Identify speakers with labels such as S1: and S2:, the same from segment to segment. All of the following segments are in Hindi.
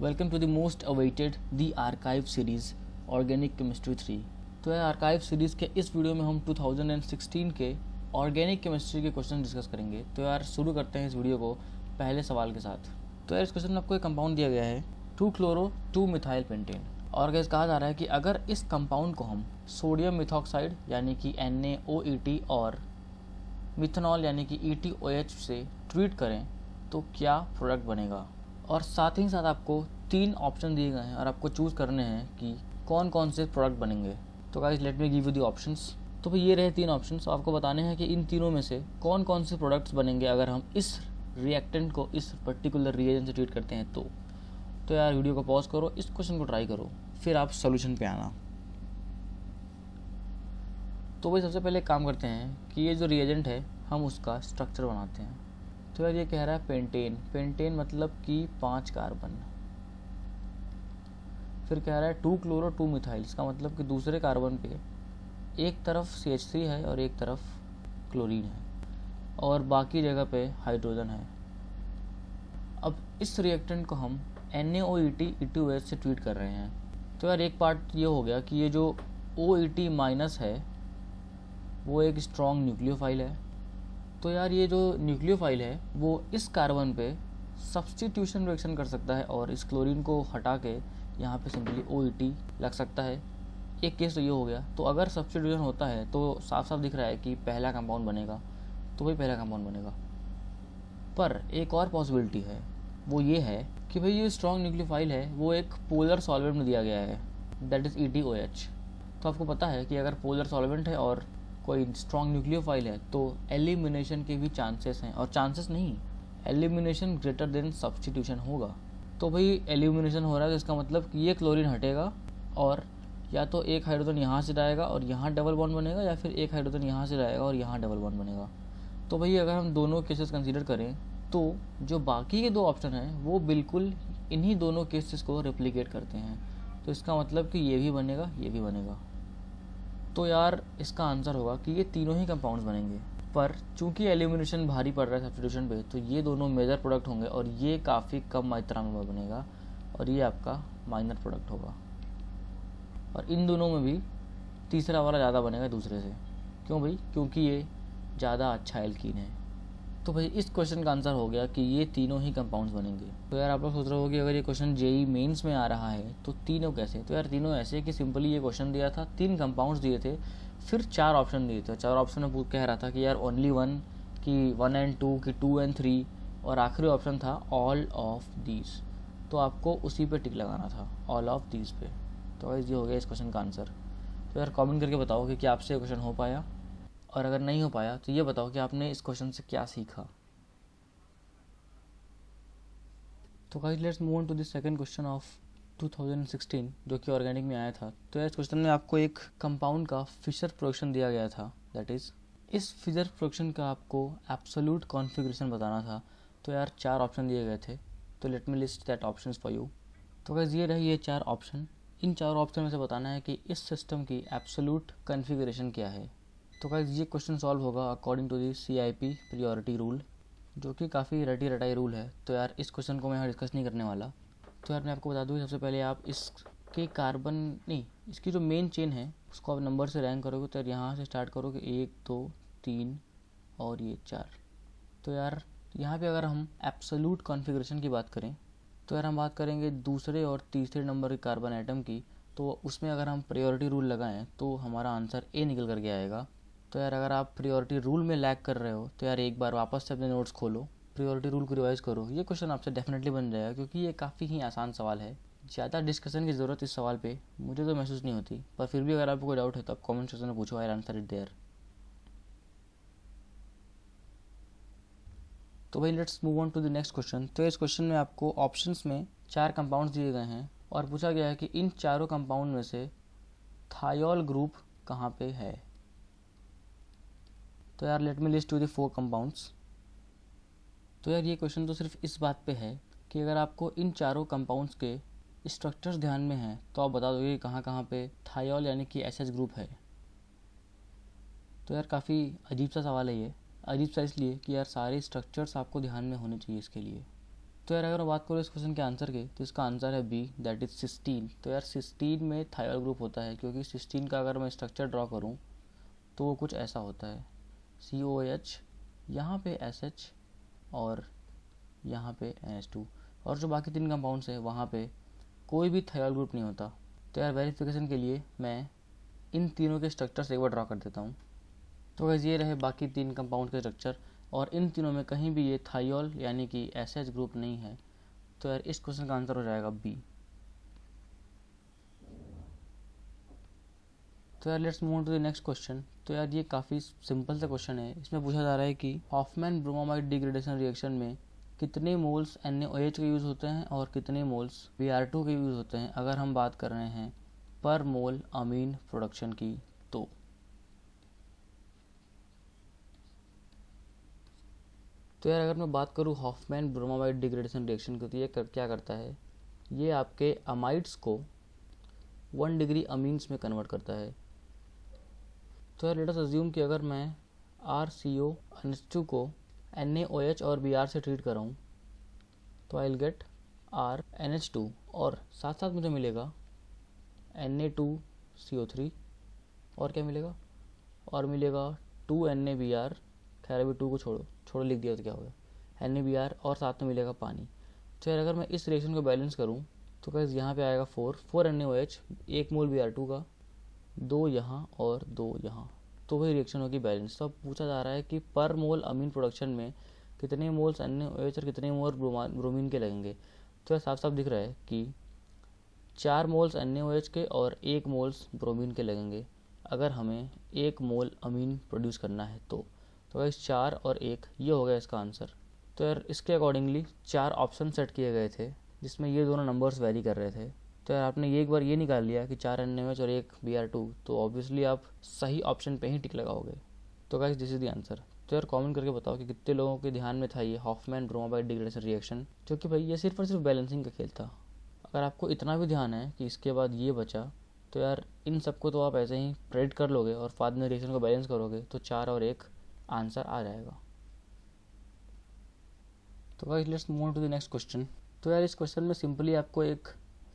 S1: Welcome to the most awaited the archive series organic chemistry 3। तो यह आर्काइव सीरीज़ के इस वीडियो में हम 2016 के ऑर्गेनिक केमिस्ट्री के क्वेश्चन डिस्कस करेंगे। तो यार शुरू करते हैं इस वीडियो को पहले सवाल के साथ। तो यार इस क्वेश्चन में आपको एक कंपाउंड दिया गया है 2-chloro-2-मिथाइल पेंटेन, और गैस कहा जा रहा है कि अगर इस कंपाउंड को हम सोडियम मिथॉक्साइड यानी कि NaOET और मिथनॉल यानी कि ETOH से ट्रीट करें तो क्या प्रोडक्ट बनेगा। और साथ ही साथ आपको 3 ऑप्शन दिए गए हैं और आपको चूज़ करने हैं कि कौन कौन से प्रोडक्ट बनेंगे। तो guys let me give you the options. तो भाई ये रहे 3 ऑप्शंस, आपको बताने हैं कि इन तीनों में से कौन कौन से प्रोडक्ट्स बनेंगे अगर हम इस रिएक्टेंट को इस पर्टिकुलर रिएजेंट से ट्रीट करते हैं। तो यार वीडियो को पॉज करो, इस क्वेश्चन को ट्राई करो, फिर आप सोल्यूशन पे आना। तो भाई सबसे पहले काम करते हैं कि ये जो रिएजेंट है हम उसका स्ट्रक्चर बनाते हैं। तो यार ये कह रहा है पेंटेन, पेंटेन मतलब कि 5 कार्बन। फिर कह रहा है 2-chloro-2-मिथाइल, इसका मतलब कि दूसरे कार्बन पे एक तरफ CH3 है और एक तरफ क्लोरीन है और बाकी जगह पे हाइड्रोजन है। अब इस रिएक्टेंट को हम NaOET ETOH से ट्रीट कर रहे हैं। तो यार एक पार्ट ये हो गया कि ये जो OET माइनस है वो एक स्ट्रॉन्ग न्यूक्लियोफाइल है। तो यार ये जो न्यूक्लियोफाइल है वो इस कार्बन पे सब्स्टिट्यूशन रिएक्शन कर सकता है और इस क्लोरीन को हटा के यहाँ पे सिंपली OET लग सकता है। एक केस तो ये हो गया। तो अगर सब्स्टिट्यूशन होता है तो साफ साफ दिख रहा है कि पहला कंपाउंड बनेगा, तो वही पहला कंपाउंड बनेगा। पर एक और पॉसिबिलिटी है, वो ये है कि भाई ये स्ट्रॉन्ग न्यूक्लियोफाइल है वो एक पोलर सॉल्वेंट में दिया गया है, दैट इज़ ETOH। तो आपको पता है कि अगर पोलर सॉल्वेंट है और कोई स्ट्रॉन्ग न्यूक्लियोफाइल है तो एलिमिनेशन के भी चांसेस हैं, और चांसेस नहीं, एलिमिनेशन ग्रेटर देन सब्स्टिट्यूशन होगा। तो भाई एलिमिनेशन हो रहा है तो इसका मतलब कि ये क्लोरीन हटेगा और या तो एक हाइड्रोजन यहाँ से जाएगा और यहाँ डबल बॉन्ड बनेगा, या फिर एक हाइड्रोजन यहाँ से जाएगा और यहाँ डबल बॉन्ड बनेगा। तो भाई अगर हम दोनों केसेस कंसीडर करें तो जो बाकी के 2 ऑप्शन हैं वो बिल्कुल इन्हीं दोनों केसेस को रेप्लिकेट करते हैं। तो इसका मतलब कि ये भी बनेगा, ये भी बनेगा। तो यार इसका आंसर होगा कि ये तीनों ही कंपाउंड्स बनेंगे। पर चूंकि एलिमिनेशन भारी पड़ रहा है सब्स्टिट्यूशन पे, तो ये दोनों मेजर प्रोडक्ट होंगे और ये काफ़ी कम मात्रा में बनेगा और ये आपका माइनर प्रोडक्ट होगा। और इन दोनों में भी तीसरा वाला ज़्यादा बनेगा दूसरे से। क्यों भाई? क्योंकि ये ज़्यादा अच्छा एल्कीन है। तो भाई इस क्वेश्चन का आंसर हो गया कि ये तीनों ही कंपाउंड्स बनेंगे। तो यार आप लोग सोच रहे हो कि अगर ये क्वेश्चन JEE मेंस में आ रहा है तो तीनों कैसे? तो यार तीनों ऐसे कि सिंपली ये क्वेश्चन दिया था, 3 कंपाउंड्स दिए थे, फिर 4 ऑप्शन दिए थे। 4 ऑप्शन में कह रहा था कि यार ओनली 1, कि 1 and 2, कि 2 and 3, और आखिरी ऑप्शन था ऑल ऑफ दीज। तो आपको उसी पे टिक लगाना था, ऑल ऑफ दीज पे। तो गाइस ये हो गया इस क्वेश्चन का आंसर। तो यार कमेंट करके बताओ कि क्या आपसे क्वेश्चन हो पाया, और अगर नहीं हो पाया तो ये बताओ कि आपने इस क्वेश्चन से क्या सीखा। तो guys let's move on to the second question of 2016 जो कि ऑर्गेनिक में आया था। तो यार इस क्वेश्चन में आपको एक कंपाउंड का फिशर प्रोडक्शन दिया गया था, दैट इज़ इस फिशर प्रोडक्शन का आपको एब्सोल्यूट कॉन्फ़िगरेशन बताना था। तो यार 4 ऑप्शन दिए गए थे, तो late me list that options for you. तो गाइस ये रही ये 4 ऑप्शन। इन 4 ऑप्शन में से बताना है कि इस सिस्टम की एब्सोल्यूट कॉन्फ़िगरेशन क्या है। तो गाइस ये क्वेश्चन सॉल्व होगा according to the CIP priority rule, जो कि काफ़ी रटी रटाई रूल है। तो यार इस क्वेश्चन को मैं यहाँ डिस्कस नहीं करने वाला। तो यार मैं आपको बता दूँ, सबसे पहले आप इसके कार्बन नहीं, इसकी जो मेन चेन है उसको आप नंबर से रैंक करोगे। तो यार यहाँ से स्टार्ट करोगे 1 2 3 और ये 4। तो यार यहाँ पे अगर हम एब्सोल्यूट कॉन्फ़िगरेशन की बात करें तो यार हम बात करेंगे दूसरे और तीसरे नंबर के कार्बन आइटम की। तो उसमें अगर हम प्रायोरिटी रूल लगाएं तो हमारा आंसर A निकल करके आएगा। तो यार अगर आप प्रायोरिटी रूल में लैग कर रहे हो तो यार एक बार वापस से अपने नोट्स खोलो, प्रायोरिटी रूल को रिवाइज करो। ये क्वेश्चन आपसे डेफिनेटली बन जाएगा क्योंकि ये काफ़ी ही आसान सवाल है। ज़्यादा डिस्कशन की ज़रूरत इस सवाल पे मुझे तो महसूस नहीं होती, पर फिर भी अगर आपको कोई डाउट है तो आप कमेंट सेक्शन में पूछो, आई आंसर इट देयर। तो भाई let's move on to the next question. तो इस क्वेश्चन में आपको ऑप्शंस में 4 कंपाउंड्स दिए गए हैं और पूछा गया है कि इन चारों कंपाउंड में से थायोल ग्रुप कहाँ पे है। तो यार let me list to the 4 compounds. तो यार ये क्वेश्चन तो सिर्फ इस बात पे है कि अगर आपको इन चारों कंपाउंड्स के स्ट्रक्चर्स ध्यान में हैं तो आप बता दोगे कहाँ कहाँ पे थायोल यानी कि SH ग्रुप है। तो यार काफ़ी अजीब सा सवाल है ये। अजीब सा इसलिए कि यार सारे स्ट्रक्चर्स आपको ध्यान में होने चाहिए इसके लिए। तो यार अगर मैं बात करूँ इस क्वेश्चन के आंसर की, तो इसका आंसर है बी, दैट इज सिस्टीन। तो यार सिस्टीन में थायराइड ग्रुप होता है, क्योंकि सिस्टीन का अगर मैं स्ट्रक्चर ड्रॉ करूँ तो वो कुछ ऐसा होता है, COH, यहाँ पे SH और यहाँ पे NH2, और जो बाकी 3 कंपाउंड्स है वहाँ पे कोई भी थायराइड ग्रुप नहीं होता। तो यार वेरिफिकेशन के लिए मैं इन तीनों के स्ट्रक्चर्स एक बार ड्रॉ कर देता हूँ। तो गाइस ये रहे बाकी 3 कंपाउंड के स्ट्रक्चर, और इन तीनों में कहीं भी ये थाइयोल यानी कि SH ग्रुप नहीं है। तो यार इस क्वेश्चन का आंसर हो जाएगा बी। तो यार let's move to the next question. तो यार ये काफ़ी सिंपल सा क्वेश्चन है। इसमें पूछा जा रहा है कि हॉफमैन ब्रोमामाइड डिग्रेडेशन रिएक्शन में कितने मोल्स NaOH के यूज़ होते हैं और कितने मोल्स Br2 के यूज़ होते हैं, अगर हम बात कर रहे हैं पर मोल अमीन प्रोडक्शन की। तो यार अगर मैं बात करूँ हॉफमैन ब्रोमामाइड डिग्रेडेशन रिएक्शन की, तो ये क्या करता है, ये आपके अमाइड्स को 1 डिग्री अमीन्स में कन्वर्ट करता है। तो यार लेट अस अज्यूम कि अगर मैं RCONH2 को NaOH और Br से ट्रीट कर रहा हूँ, तो आई विल गेट RNH2, और साथ साथ मुझे मिलेगा Na2CO3, और क्या मिलेगा, और मिलेगा 2NaBr। खैर अभी 2 को छोड़ो लिख दिया तो क्या होगा, NaBr, और साथ में मिलेगा पानी। तो यार अगर मैं इस रिएक्शन को बैलेंस करूँ तो कैसे यहाँ पे आएगा 4 NaOH, 1 मोल Br2 का, 2 यहाँ और 2 यहाँ, तो वही रिएक्शन होगी बैलेंस। तो अब पूछा जा रहा है कि पर मोल अमीन प्रोडक्शन में कितने मोल्स NaOH और कितने मोल ब्रोमीन के लगेंगे। तो साफ साफ दिख रहा है कि 4 मोल्स NaOH के और 1 मोल्स ब्रोमीन के लगेंगे अगर हमें 1 मोल अमीन प्रोड्यूस करना है। तो गाइस 4 और 1 ये हो गया इसका आंसर। तो यार इसके अकॉर्डिंगली 4 ऑप्शन सेट किए गए थे जिसमें ये दोनों नंबर्स वेरी कर रहे थे। तो यार आपने ये एक बार ये निकाल लिया कि 4 NaOH और 1 Br2, तो ऑब्वियसली आप सही ऑप्शन पे ही टिक लगाओगे। तो guys this is the answer. तो यार कमेंट करके बताओ कि कितने लोगों के ध्यान में था ये हॉफमैन ब्रोमामाइड डिग्रेडेशन रिएक्शन, क्योंकि भाई ये सिर्फ और सिर्फ बैलेंसिंग का खेल था। अगर आपको इतना भी ध्यान है कि इसके बाद ये बचा, तो यार इन सबको तो आप ऐसे ही प्रेडिक्ट कर लोगे और बाद में रिएक्शन को बैलेंस करोगे, तो 4 और 1 आंसर आ जाएगा। तो guys let's move to the next question. तो यार इस क्वेश्चन में सिंपली आपको एक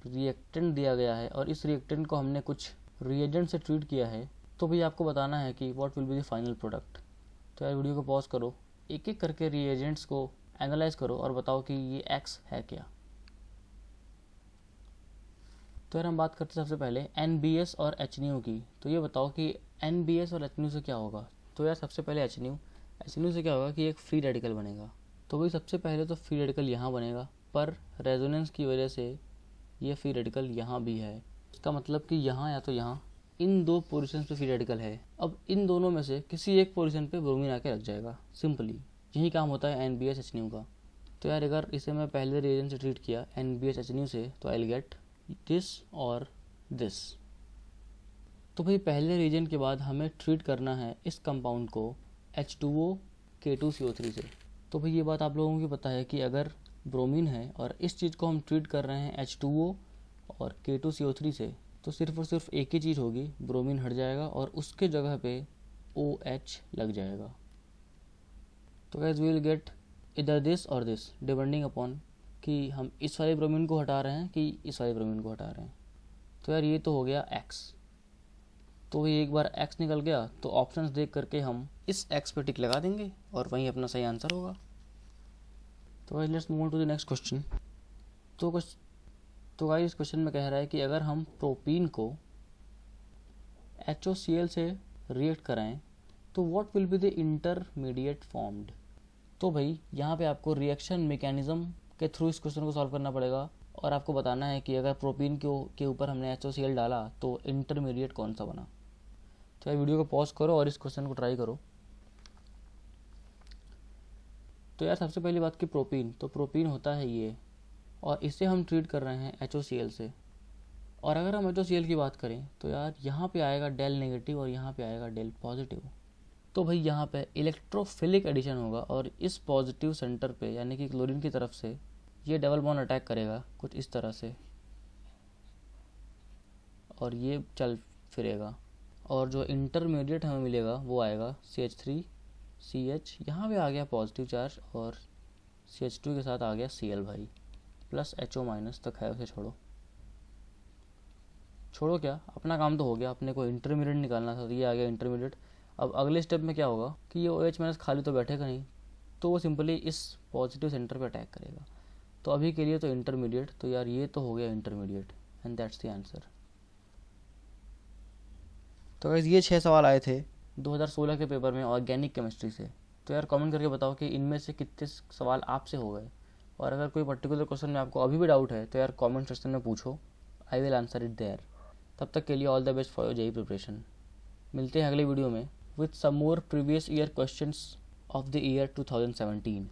S1: रिएक्टेंट दिया गया है और इस रिएक्टेंट को हमने कुछ रिएजेंट से ट्रीट किया है, तो भी आपको बताना है कि what will be the final product. तो यार वीडियो को पॉज करो, एक एक करके रिएजेंट्स को एनालाइज करो और बताओ कि ये X है क्या। तो यार हम बात करते हैं सबसे पहले NBS और HNO की। तो ये बताओ कि NBS और HNO से क्या होगा। तो यार सबसे पहले HNO से क्या होगा कि एक फ्री रेडिकल बनेगा। तो भाई सबसे पहले तो फ्री रेडिकल यहाँ बनेगा, पर रेजोनेंस की वजह से ये फ्री रेडिकल यहाँ भी है। इसका मतलब कि यहाँ या तो यहाँ इन 2 पोजीशन पे फ्री रेडिकल है। अब इन दोनों में से किसी एक पोजीशन पे ब्रोमीन आके रख जाएगा, सिंपली यही काम होता है NBS HNO का। तो यार अगर इसे मैं पहले रिएजेंट से ट्रीट किया NBS HNO से, तो आई विल गेट दिस और दिस। तो भाई पहले रिएजेंट के बाद हमें ट्रीट करना है इस कंपाउंड को H2O K2CO3 से। तो भाई ये बात आप लोगों को पता है कि अगर ब्रोमीन है और इस चीज़ को हम ट्रीट कर रहे हैं H2O और K2CO3 से, तो सिर्फ और सिर्फ एक ही चीज़ होगी, ब्रोमीन हट जाएगा और उसके जगह पे OH लग जाएगा। तो गाइस वी विल गेट इधर दिस और दिस, डिपेंडिंग अपॉन कि हम इस वाले ब्रोमीन को हटा रहे हैं कि इस वाले ब्रोमीन को हटा रहे हैं। तो यार ये तो हो गया X। तो ये एक बार X निकल गया तो ऑप्शंस देख करके हम इस X पे टिक लगा देंगे और वही अपना सही आंसर होगा। तो guys let's move to the next question. तो गाइस इस क्वेश्चन में कह रहा है कि अगर हम प्रोपीन को HOCl से रिएक्ट कराएं तो what will be the intermediate formed. तो भाई यहाँ पे आपको रिएक्शन मैकेनिज्म के थ्रू इस क्वेश्चन को सॉल्व करना पड़ेगा और आपको बताना है कि अगर प्रोपीन के ऊपर हमने HOCl डाला तो इंटरमीडिएट कौन सा बना। तो यार वीडियो को पॉज करो और इस क्वेश्चन को ट्राई करो। तो यार सबसे पहली बात कि प्रोपीन होता है ये, और इसे हम ट्रीट कर रहे हैं HOCl से। और अगर हम HOCl की बात करें तो यार यहाँ पे आएगा डेल नेगेटिव और यहाँ पे आएगा डेल पॉजिटिव। तो भाई यहाँ पे इलेक्ट्रोफिलिक एडिशन होगा और इस पॉजिटिव सेंटर पे यानी कि क्लोरीन की तरफ से ये डबल बॉन्ड अटैक करेगा कुछ इस तरह से और ये चल फिरेगा, और जो इंटरमीडिएट हमें मिलेगा वो आएगा CH3CH, यहाँ पे आ गया पॉजिटिव चार्ज और CH2 के साथ आ गया Cl भाई, प्लस HO माइनस तक है, उसे छोड़ो क्या, अपना काम तो हो गया, अपने को इंटरमीडिएट निकालना था, तो ये आ गया इंटरमीडिएट। अब अगले स्टेप में क्या होगा कि ये OH माइनस खाली तो बैठेगा नहीं, तो वो सिंपली इस पॉजिटिव सेंटर पे अटैक करेगा। तो अभी के लिए तो इंटरमीडिएट, तो यार ये तो हो गया intermediate, and that's the answer. तो गाइस ये 6 सवाल आए थे 2016 के पेपर में ऑर्गेनिक केमिस्ट्री से। तो यार कमेंट करके बताओ कि इनमें से कितने सवाल आपसे हो गए, और अगर कोई पर्टिकुलर क्वेश्चन में आपको अभी भी डाउट है तो यार कमेंट सेक्शन में पूछो, I will answer it there. तब तक के लिए all the best for your JEE preparation. मिलते हैं अगले वीडियो में with some more previous year questions of the year 2017।